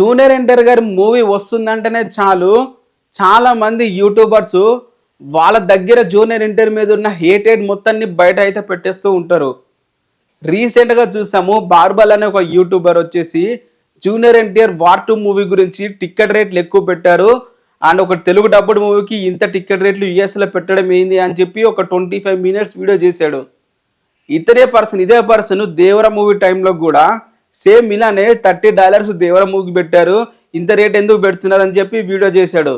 Junior NTR గారి movie వస్తుందంటేనే చాలు చాలా మంది యూట్యూబర్స్ వాళ్ళ దగ్గర జూనియర్ ఎన్టీఆర్ మీద ఉన్న హేటెడ్ మొత్తాన్ని బయట అయితే పెట్టేస్తూ ఉంటారు. రీసెంట్గా చూసాము బార్బల్ అనే ఒక యూట్యూబర్ వచ్చేసి జూనియర్ ఎన్టీఆర్ వార్ 2 మూవీ గురించి టికెట్ రేట్లు ఎక్కువ పెట్టారు అండ్ ఒక తెలుగు డబ్బుడ్ మూవీకి ఇంత టికెట్ రేట్లు యూఎస్లో పెట్టడం ఏంది అని చెప్పి ఒక 25 మినిట్స్ వీడియో చేశాడు. ఇదే పర్సన్ దేవర మూవీ టైంలో కూడా సేమ్ ఇలానే $30 దేవర మూవీకి పెట్టారు, ఇంత రేట్ ఎందుకు పెడుతున్నారు అని చెప్పి వీడియో చేశాడు.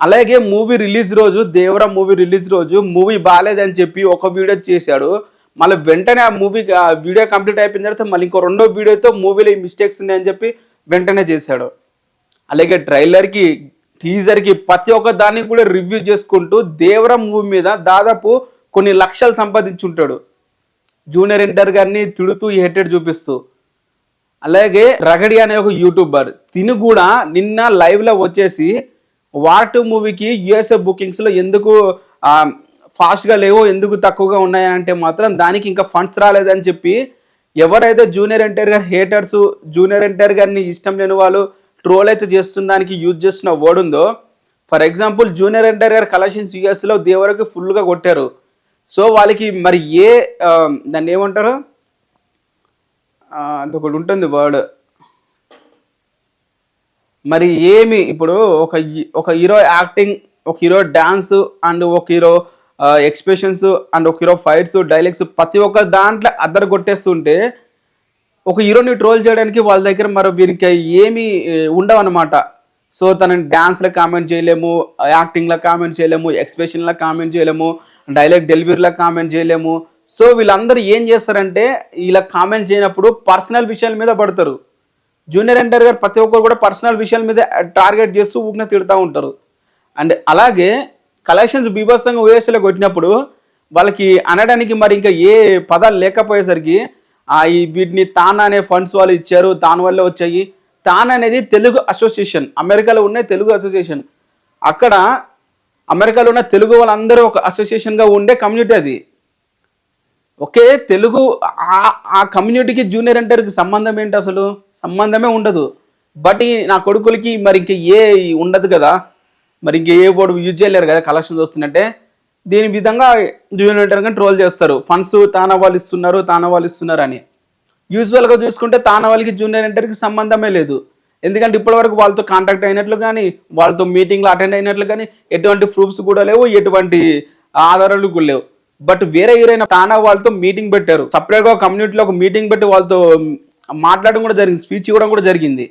అలాగే మూవీ రిలీజ్ రోజు దేవర మూవీ రిలీజ్ రోజు మూవీ బాగాలేదని చెప్పి ఒక వీడియో చేశాడు. మళ్ళీ వెంటనే ఆ వీడియో కంప్లీట్ అయిపోయిన తర్వాత మళ్ళీ ఇంకో రెండో వీడియోతో మూవీలో ఈ మిస్టేక్స్ ఉన్నాయని చెప్పి వెంటనే చేశాడు. అలాగే ట్రైలర్కి టీజర్కి ప్రతి ఒక్క దాన్ని కూడా రివ్యూ చేసుకుంటూ దేవర మూవీ మీద దాదాపు కొన్ని లక్షలు సంపాదించుంటాడు. జూనియర్ ఎన్టీఆర్ గారిని తిడుతూ హేటెడ్ చూపిస్తూ. అలాగే రగడి అనే ఒక యూట్యూబర్ తిను కూడా నిన్న లైవ్లో వచ్చేసి వార్ 2 మూవీకి యుఎస్ఏ బుకింగ్స్లో ఎందుకు ఫాస్ట్గా లేవో ఎందుకు తక్కువగా ఉన్నాయంటే మాత్రం దానికి ఇంకా ఫండ్స్ రాలేదని చెప్పి ఎవరైతే జూనియర్ ఎన్టీఆర్ గారి హేటర్స్ జూనియర్ ఎన్టీఆర్ గారిని ఇష్టం లేని వాళ్ళు ట్రోల్ అయితే చేస్తున్న దానికి యూజ్ చేస్తున్న వర్డ్ ఉందో, ఫర్ ఎగ్జాంపుల్ జూనియర్ ఎన్టీఆర్ గారి కలెక్షన్స్ యుఎస్లో దేవరకు ఫుల్గా కొట్టారు. సో వాళ్ళకి మరి దాన్ని ఏమంటారు అదొకటి ఉంటుంది వర్డ్, మరి ఏమి ఇప్పుడు ఒక హీరో యాక్టింగ్, ఒక హీరో డాన్స్ అండ్ ఒక హీరో ఎక్స్ప్రెషన్స్ అండ్ ఒక హీరో ఫైట్స్ డైలాగ్స్ ప్రతి ఒక్క దాంట్లో అద్దరు కొట్టేస్తుంటే ఒక హీరోని ట్రోల్ చేయడానికి వాళ్ళ దగ్గర మరి వీరికి ఏమి ఉండవు అనమాట. సో తనని డ్యాన్స్లో కామెంట్ చేయలేము, యాక్టింగ్లో కామెంట్ చేయలేము, ఎక్స్ప్రెషన్లో కామెంట్ చేయలేము, డైలాగ్ డెలివరీలో కామెంట్ చేయలేము. సో వీళ్ళందరూ ఏం చేస్తారంటే ఇలా కామెంట్ చేయనప్పుడు పర్సనల్ విషయాల మీద పడతారు. జూనియర్ ఎన్టీఆర్ గారు ప్రతి ఒక్కరు కూడా పర్సనల్ విషయాల మీద టార్గెట్ చేస్తూ ఊపిన తిడుతూ ఉంటారు. అండ్ అలాగే కలెక్షన్స్ బీభత్సంగా యూఎస్ఏలో కొట్టినప్పుడు వాళ్ళకి అనడానికి మరి ఇంకా ఏ పదాలు లేకపోయేసరికి వీటిని తాన్ అనే ఫండ్స్ వాళ్ళు ఇచ్చారు, తాన్ వల్లే వచ్చాయి. తాన్ అనేది తెలుగు అసోసియేషన్, అమెరికాలో ఉన్న తెలుగు అసోసియేషన్. అక్కడ అమెరికాలో ఉన్న తెలుగు వాళ్ళందరూ ఒక అసోసియేషన్గా ఉండే కమ్యూనిటీ అది. ఓకే, తెలుగు ఆ కమ్యూనిటీకి జూనియర్ ఎన్టీఆర్కి సంబంధం ఏంటి? అసలు సంబంధమే ఉండదు. బట్ నా కొడుకులకి మరి ఇంక ఉండదు కదా, మరి ఇంక వర్డ్ యూజ్ చేయలేరు కదా కలెక్షన్స్ వస్తున్నట్టే. దీని విధంగా జూనియర్ ఎన్టీఆర్ గారిని ట్రోల్ చేస్తారు. ఫండ్స్ తానా వాళ్ళు ఇస్తున్నారు అని. యూజువల్గా చూసుకుంటే తానా వాళ్ళకి జూనియర్ ఎన్టీఆర్కి సంబంధమే లేదు. ఎందుకంటే ఇప్పటివరకు వాళ్ళతో కాంటాక్ట్ అయినట్లు కానీ వాళ్ళతో మీటింగ్లో అటెండ్ అయినట్లు కానీ ఎటువంటి ప్రూఫ్స్ కూడా లేవు, ఎటువంటి ఆధారాలు కూడా లేవు. బట్ వేరే హీరోయిన్ తానా వాళ్ళతో మీటింగ్ పెట్టారు, సపరేట్గా కమ్యూనిటీలో ఒక మీటింగ్ పెట్టి వాళ్ళతో మాట్లాడడం కూడా జరిగింది, స్పీచ్ ఇవ్వడం కూడా జరిగింది.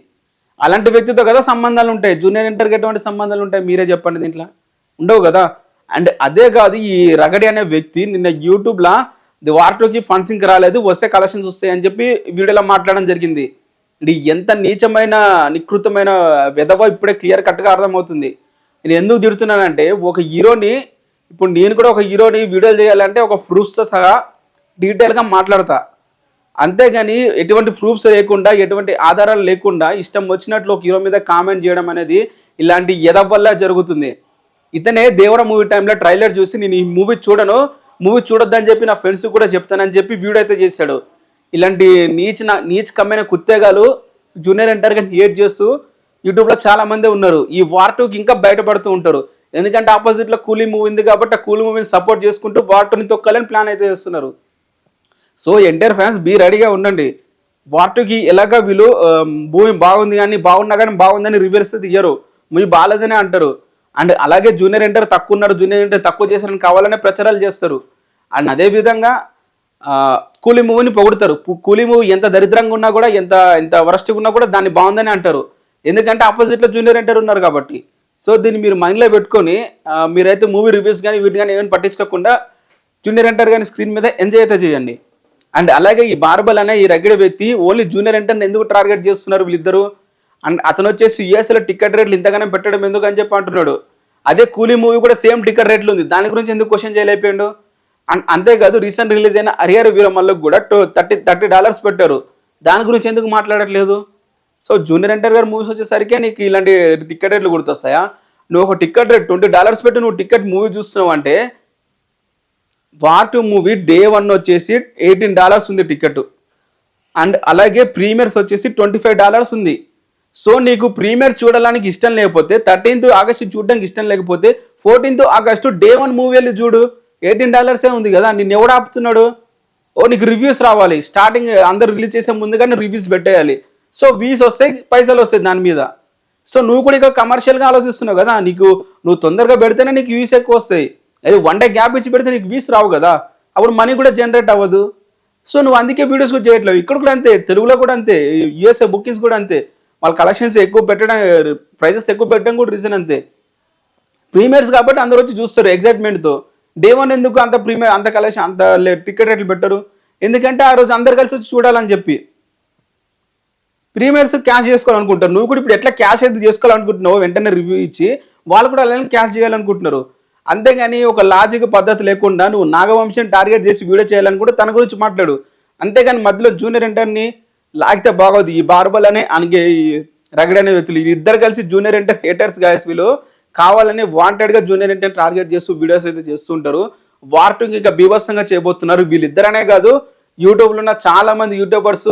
అలాంటి వ్యక్తితో కదా సంబంధాలు ఉంటాయి. జూనియర్ ఎన్టీఆర్కి ఎటువంటి సంబంధాలు ఉంటాయి మీరే చెప్పండి, దీంట్లో ఉండవు కదా. అండ్ అదే కాదు, ఈ రగడి అనే వ్యక్తి నిన్న యూట్యూబ్లో వార్ 2కి ఫండ్స్ ఇంక రాలేదు, వస్తే కలెక్షన్స్ వస్తాయి అని చెప్పి వీడియోలో మాట్లాడడం జరిగింది. ఎంత నీచమైన నికృతమైన వెధవ ఇప్పుడే క్లియర్ కట్గా అర్థమవుతుంది. నేను ఎందుకు తిడుతున్నానంటే ఒక హీరోని, ఇప్పుడు నేను కూడా ఒక హీరోని వీడియోలు చేయాలంటే ఒక ప్రూఫ్స్తో సహా డీటెయిల్గా మాట్లాడతా. అంతేగాని ఎటువంటి ప్రూఫ్స్ లేకుండా ఎటువంటి ఆధారాలు లేకుండా ఇష్టం వచ్చినట్లు ఒక హీరో మీద కామెంట్ చేయడం అనేది ఇలాంటి ఎదవ వల్ల జరుగుతుంది. ఇతనే దేవర మూవీ టైంలో ట్రైలర్ చూసి నేను ఈ మూవీ చూడొద్దని చెప్పి నా ఫ్రెండ్స్ కూడా చెప్తానని చెప్పి వీడియో అయితే చేశాడు. ఇలాంటి నీచకమైన కుత్తేగాలు జూనియర్ ఎన్టీఆర్ గారిని హేట్ చేస్తూ యూట్యూబ్లో చాలా మంది ఉన్నారు. ఈ వార్ 2కి ఇంకా బయటపడుతూ ఉంటారు. ఎందుకంటే ఆపోజిట్లో కూలీ మూవీ ఉంది కాబట్టి ఆ కూలీ మూవీని సపోర్ట్ చేసుకుంటూ వార్ 2ని తొక్కాలని ప్లాన్ అయితే చేస్తున్నారు. సో ఎన్టీఆర్ ఫ్యాన్స్ బీ రెడీగా ఉండండి. వార్ 2కి ఎలాగా వీళ్ళు మూవీ బాగుంది కానీ బాగుందని రివ్యూస్ ఇయ్యరు, మూవీ బాగాలేదని అంటారు. అండ్ అలాగే జూనియర్ ఎన్టీఆర్ తక్కువ ఉన్నారు, జూనియర్ ఎన్టీఆర్ తక్కువ చేశారని కావాలనే ప్రచారాలు చేస్తారు. అండ్ అదేవిధంగా కూలీ మూవీని పొగుడుతారు. కూలీ మూవీ ఎంత దరిద్రంగా ఉన్నా కూడా ఎంత వరస్ట్గా ఉన్నా కూడా దాన్ని బాగుందని అంటారు. ఎందుకంటే ఆపోజిట్లో జూనియర్ ఎన్టీఆర్ ఉన్నారు కాబట్టి. సో దీన్ని మీరు మైండ్లో పెట్టుకొని మీరైతే మూవీ రివ్యూస్ కానీ వీటి కానీ ఏమైనా పట్టించుకోకుండా జూనియర్ ఎన్టీఆర్ గారి స్క్రీన్ మీద ఎంజాయ్ అయితే చేయండి. అండ్ అలాగే ఈ బార్బల్ అనే ఈ రగడి వ్యక్తి ఓన్లీ జూనియర్ ఎన్టీఆర్ని ఎందుకు టార్గెట్ చేస్తున్నారు వీళ్ళిద్దరు? అండ్ అతను వచ్చేసి యూఎస్ఏలో టికెట్ రేట్లు ఇంతగానే పెట్టడం ఎందుకు అని చెప్పి అంటున్నాడు. అదే కూలీ మూవీ కూడా సేమ్ టికెట్ రేట్లు ఉంది, దాని గురించి ఎందుకు క్వశ్చన్ చేయలేకపోయాడు? అండ్ అంతేకాదు రీసెంట్ రిలీజ్ అయిన హరిహర వీరమల్లకు కూడా $30 పెట్టారు, దాని గురించి ఎందుకు మాట్లాడట్లేదు? సో జూనియర్ ఎన్టీఆర్ గారు మూవీస్ వచ్చేసరికి నీకు ఇలాంటి టికెట్ రేట్లు గుర్తొస్తాయా? నువ్వు ఒక టికెట్ రేట్ $20 పెట్టి నువ్వు టికెట్ మూవీ చూస్తున్నావు అంటే వార్ 2 మూవీ డే 1 వచ్చేసి $18 ఉంది టికెట్. అండ్ అలాగే ప్రీమియర్స్ వచ్చేసి $25 ఉంది. సో నీకు ప్రీమియర్ చూడడానికి ఇష్టం లేకపోతే 13th ఆగస్టు చూడడానికి ఇష్టం లేకపోతే 14th ఆగస్టు డే 1 మూవీ వెళ్ళి చూడు. $18 ఉంది కదా, నిన్ను ఎవడు ఆపుతున్నాడు? ఓ నీకు రివ్యూస్ రావాలి, స్టార్టింగ్ అందరు రిలీజ్ చేసే ముందుగానే రివ్యూస్ పెట్టేయాలి. సో వ్యూస్ వస్తాయి, పైసలు వస్తాయి దాని మీద. సో నువ్వు కూడా ఇక కమర్షియల్గా ఆలోచిస్తున్నావు కదా, నువ్వు తొందరగా పెడితేనే నీకు వ్యూస్ ఎక్కువ వస్తాయి. అది 1 day గ్యాప్ ఇచ్చి పెడితే నీకు వ్యూస్ రావు కదా, అప్పుడు మనీ కూడా జనరేట్ అవ్వదు. సో నువ్వు అందుకే వీడియోస్ కూడా చేయట్లేవు. ఇక్కడ కూడా అంతే, తెలుగులో కూడా అంతే, యూఎస్ఏ బుకింగ్స్ కూడా అంతే. వాళ్ళ కలెక్షన్స్ ఎక్కువ పెట్టడం, ప్రైజెస్ ఎక్కువ పెట్టడం కూడా రీజన్ అంతే. ప్రీమియర్స్ కాబట్టి అందరూ వచ్చి చూస్తారు ఎగ్జైట్మెంట్తో. డే 1 ఎందుకు అంత ప్రీమియర్, అంత కలెక్షన్, అంత టికెట్ రేట్లు పెట్టరు? ఎందుకంటే ఆ రోజు అందరు కలిసి వచ్చి చూడాలని చెప్పి. ప్రీమియర్స్ క్యాష్ చేసుకోవాలనుకుంటారు. నువ్వు కూడా ఇప్పుడు ఎట్లా క్యాష్ అయితే చేసుకోవాలనుకుంటున్నావు, వెంటనే రివ్యూ ఇచ్చి వాళ్ళు కూడా అలానే క్యాష్ చేయాలనుకుంటున్నారు. అంతేగాని ఒక లాజిక్ పద్ధతి లేకుండా నువ్వు నాగవంశం టార్గెట్ చేసి వీడియో చేయాలని కూడా తన గురించి మాట్లాడు. అంతేగాని మధ్యలో జూనియర్ ఎన్టీఆర్ని లాగితే బాగోదు. ఈ బార్బల్ అనే అనగే రగడ్ అనే వ్యక్తులు ఇద్దరు కలిసి జూనియర్ ఎన్టీఆర్ హేటర్స్ గాయస్, వీళ్ళు కావాలని వాంటెడ్గా జూనియర్ ఎన్టీఆర్ టార్గెట్ చేస్తూ వీడియోస్ అయితే చేస్తుంటారు. వార్ 2 ఇంకా బీభత్సంగా చేయబోతున్నారు. వీళ్ళిద్దరనే కాదు, యూట్యూబ్లో ఉన్న చాలా మంది యూట్యూబర్స్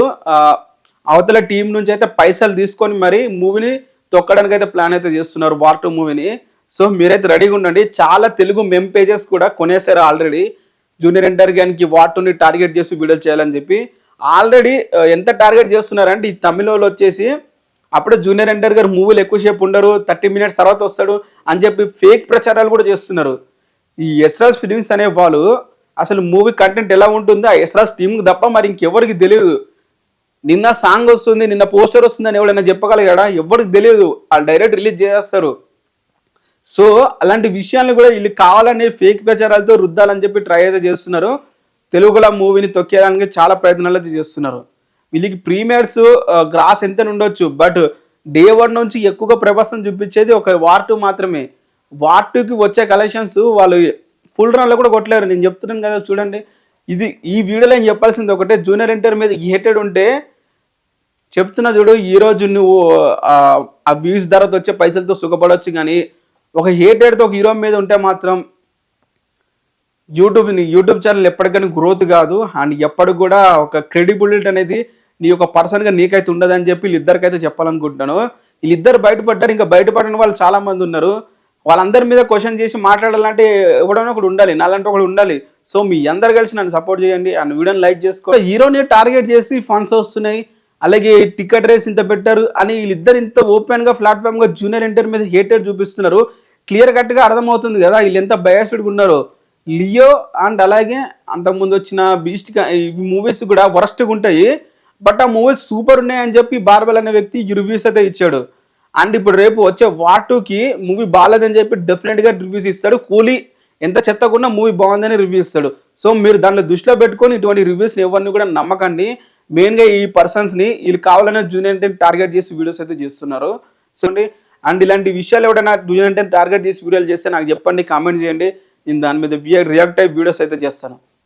అవతల టీం నుంచి అయితే పైసలు తీసుకొని మరి మూవీని తొక్కడానికి అయితే ప్లాన్ అయితే చేస్తున్నారు, వార్ 2 మూవీని. సో మీరైతే రెడీగా ఉండండి. చాలా తెలుగు మెమ్ పేజెస్ కూడా కొనేసారు ఆల్రెడీ, జూనియర్ ఎన్టీఆర్ గారికి వార్ 2ని టార్గెట్ చేసి వీడియోలు చేయాలని చెప్పి. ఆల్రెడీ ఎంత టార్గెట్ చేస్తున్నారంటే, ఈ తమిళలో వచ్చేసి అప్పుడే జూనియర్ ఎన్టీఆర్ గారు మూవీలు ఎక్కువసేపు ఉండరు, 30 minutes తర్వాత వస్తాడు అని చెప్పి ఫేక్ ప్రచారాలు కూడా చేస్తున్నారు. ఈ ఎస్రాజ్ ఫిలిమ్స్ అనే వాళ్ళు అసలు మూవీ కంటెంట్ ఎలా ఉంటుందో ఆ ఎస్రాజ్ టీంకి తప్ప మరి ఇంకెవరికి తెలియదు. నిన్న సాంగ్ వస్తుంది, నిన్న పోస్టర్ వస్తుంది అని ఎవరైనా చెప్పగలిగాడా? ఎవరికి తెలియదు, వాళ్ళు డైరెక్ట్ రిలీజ్ చేస్తారు. సో అలాంటి విషయాలను కూడా వీళ్ళు కావాలనే ఫేక్ ప్రచారాలతో రుద్దాలని చెప్పి ట్రై అయితే చేస్తున్నారు. తెలుగులో మూవీని తొక్కేయడానికి చాలా ప్రయత్నాలు అయితే చేస్తున్నారు. వీళ్ళకి ప్రీమియర్స్ గ్రాస్ ఎంత ఉండొచ్చు, బట్ డే 1 నుంచి ఎక్కువగా ప్రభాసం చూపించేది ఒక వార్ 2 మాత్రమే. వార్ 2కి వచ్చే కలెక్షన్స్ వాళ్ళు ఫుల్ రన్లో కూడా కొట్టలేరు. నేను చెప్తున్నాను కదా చూడండి, ఈ వీడియోలో నేను చెప్పాల్సింది ఒకటే, జూనియర్ ఎన్టీఆర్ మీద హేటెడ్ ఉంటే చెప్తున్నా చూడు, ఈరోజు నువ్వు ఆ వ్యూస్ ధరతో వచ్చే పైసలతో సుఖపడవచ్చు, కానీ ఒక హేటెడ్తో ఒక హీరో మీద ఉంటే మాత్రం యూట్యూబ్ ఛానల్ ఎప్పటికైనా గ్రోత్ కాదు. అండ్ ఎప్పటికి కూడా ఒక క్రెడిబిలిటీ అనేది నీ యొక్క పర్సన్గా నీకైతే ఉండదని చెప్పి వీళ్ళిద్దరికైతే చెప్పాలనుకుంటున్నాను. వీళ్ళిద్దరు బయటపడ్డారు, ఇంకా బయటపడిన వాళ్ళు చాలా మంది ఉన్నారు. వాళ్ళందరి మీద క్వశ్చన్ చేసి మాట్లాడాలంటే ఎవడైనా ఒకడు ఉండాలి, నాలంటే ఒకడు ఉండాలి. సో మీ అందరు కలిసి నన్ను సపోర్ట్ చేయండి అండ్ వీడియోని లైక్ చేసుకో. హీరోని టార్గెట్ చేసి ఫండ్స్ వస్తున్నాయి, అలాగే టికెట్ రేస్ ఇంత పెట్టారు అని వీళ్ళిద్దరు ఇంత ఓపెన్గా ప్లాట్ఫామ్గా జూనియర్ ఎన్టీఆర్ మీద హేటెడ్ చూపిస్తున్నారు. క్లియర్ కట్గా అర్థమవుతుంది కదా వీళ్ళు ఎంత బయాస్డ్గా ఉన్నారో. లియో అండ్ అలాగే అంతకుముందు వచ్చిన బీస్ట్ మూవీస్ కూడా వరస్ట్గా ఉంటాయి, బట్ ఆ మూవీస్ సూపర్ ఉన్నాయని చెప్పి బార్బల్ అనే వ్యక్తి రివ్యూస్ అయితే ఇచ్చాడు. అండ్ ఇప్పుడు రేపు వచ్చే వార్ 2కి మూవీ బాగాలేదని చెప్పి డెఫినెట్గా రివ్యూస్ ఇస్తాడు. కూలీ ఎంత చెత్తకున్నా మూవీ బాగుందని రివ్యూ ఇస్తాడు. సో మీరు దాంట్లో దృష్టిలో పెట్టుకొని ఇటువంటి రివ్యూస్ని ఎవరిని కూడా నమ్మకండి. మెయిన్గా ఈ పర్సన్స్ని వీళ్ళు కావాలనే జూనియర్ ఎన్టీఆర్ టార్గెట్ చేసి వీడియోస్ అయితే చేస్తున్నారు. సో అండ్ ఇలాంటి విషయాలు ఎవరైనా జూనియర్ ఎన్టీఆర్ టార్గెట్ చేసి వీడియోలు చేస్తే నాకు చెప్పండి, కామెంట్ చేయండి. నేను దాని మీద రియాక్ట్ అయ్యి వీడియోస్ అయితే చేస్తాను.